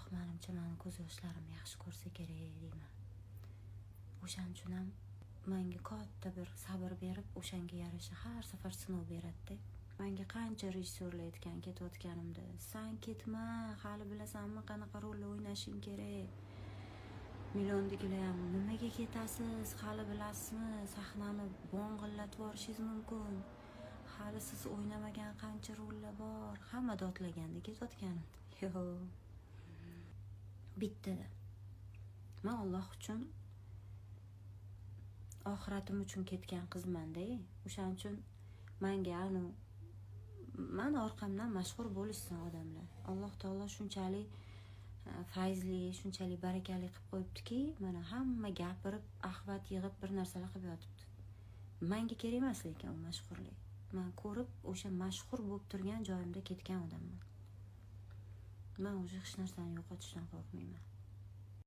Alloh menimcha meni ko'z yoshlarimni yaxshi ko'rsa kerak deyman. O'shaning uchun ham menga katta bir sabr berib, o'shanga yarasha har safar sinov beradi-da. Menga qancha rejissyorlar aytgan ketayotganimda, "Sen ketma, hali bilasanmi qanaqa rolni o'ynashing kerak. Milliondagilar ham nimaga ketasiz? Hali bilasizmi, sahnani bo'ng'illatib yuborishingiz mumkin. Hali siz o'ynamagan qancha rollar bor." Hamma dodlaganda ketayotganimda. Yo'q. Bittada. Men Alloh uchun oxiratim uchun ketgan qizmanda. O'shaning uchun menga men orqamdan mashhur bo'lishsin odamlar. Alloh taolo shunchalik fayzli, shunchalik barakali qilib qo'yibdiki, mana hamma gapirib, ahvat yig'ib bir narsalar qilib yotibdi. Menga kerak emas lekin u mashhurlik. Men ko'rib o'sha mashhur bo'lib turgan joyimda ketgan odamman. Men o'sha hech narsani yo'qotishdan qo'rqmayman.